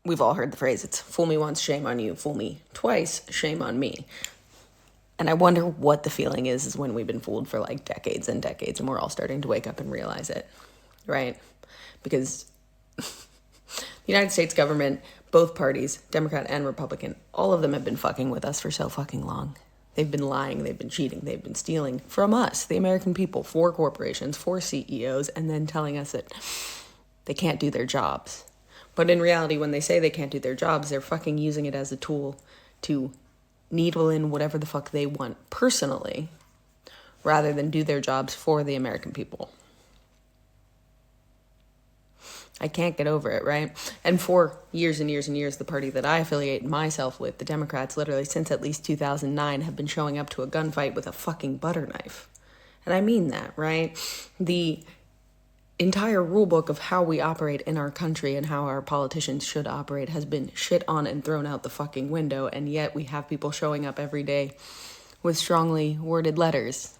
we've all heard the phrase, it's fool me once, shame on you, fool me twice, shame on me. And I wonder what the feeling is when we've been fooled for like decades and decades and we're all starting to wake up and realize it, right? Because the United States government, both parties, Democrat and Republican, all of them have been fucking with us for so fucking long. They've been lying, they've been cheating, they've been stealing from us, the American people, for corporations, for CEOs, and then telling us that they can't do their jobs. But in reality, when they say they can't do their jobs, they're fucking using it as a tool to needle in whatever the fuck they want personally, rather than do their jobs for the American people. I can't get over it, right? And for years and years and years, the party that I affiliate myself with, the Democrats, literally since at least 2009, have been showing up to a gunfight with a fucking butter knife. And I mean that, right? The entire rule book of how we operate in our country and how our politicians should operate has been shit on and thrown out the fucking window, and yet we have people showing up every day with strongly worded letters,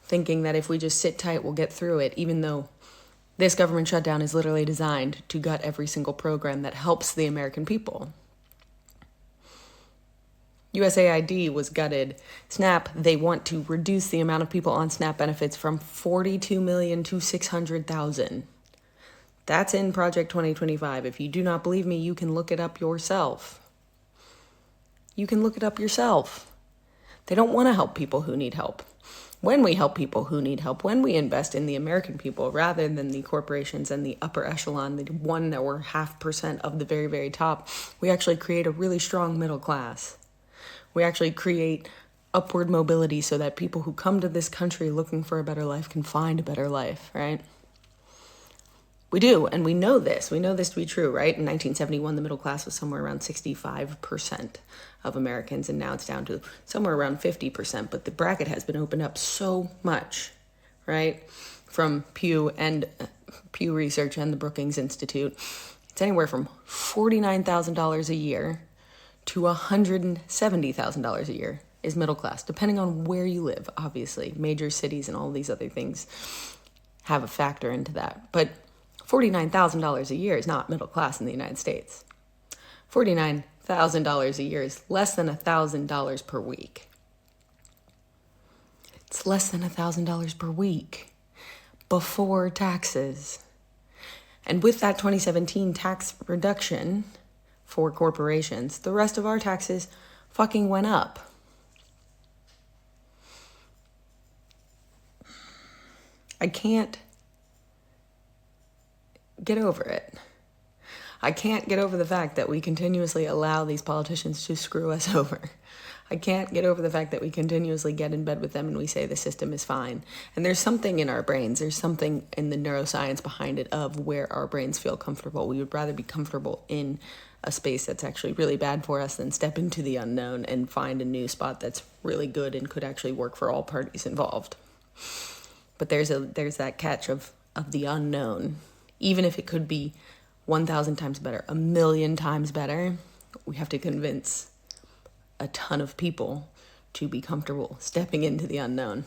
thinking that if we just sit tight, we'll get through it, even though this government shutdown is literally designed to gut every single program that helps the American people. USAID was gutted. SNAP, they want to reduce the amount of people on SNAP benefits from 42 million to 600,000. That's in Project 2025. If you do not believe me, you can look it up yourself. You can look it up yourself. They don't want to help people who need help. When we help people who need help, when we invest in the American people rather than the corporations and the upper echelon, the 1% or 0.5% of the very, very top, we actually create a really strong middle class. We actually create upward mobility so that people who come to this country looking for a better life can find a better life, right? We do, and we know this. We know this to be true, right? In 1971, the middle class was somewhere around 65% of Americans, and now it's down to somewhere around 50%. But the bracket has been opened up so much, right? From Pew Research and the Brookings Institute, it's anywhere from $49,000 a year to $170,000 a year is middle class, depending on where you live, obviously. Major cities and all these other things have a factor into that. But $49,000 a year is not middle class in the United States. $49,000 a year is less than $1,000 per week. It's less than $1,000 per week before taxes. And with that 2017 tax reduction for corporations, the rest of our taxes fucking went up. I can't get over it. I can't get over the fact that we continuously allow these politicians to screw us over. I can't get over the fact that we continuously get in bed with them and we say the system is fine. And there's something in our brains, there's something in the neuroscience behind it of where our brains feel comfortable. We would rather be comfortable in a space that's actually really bad for us than step into the unknown and find a new spot that's really good and could actually work for all parties involved. But there's that catch of the unknown. Even if it could be 1,000 times better, 1,000,000 times better, we have to convince a ton of people to be comfortable stepping into the unknown.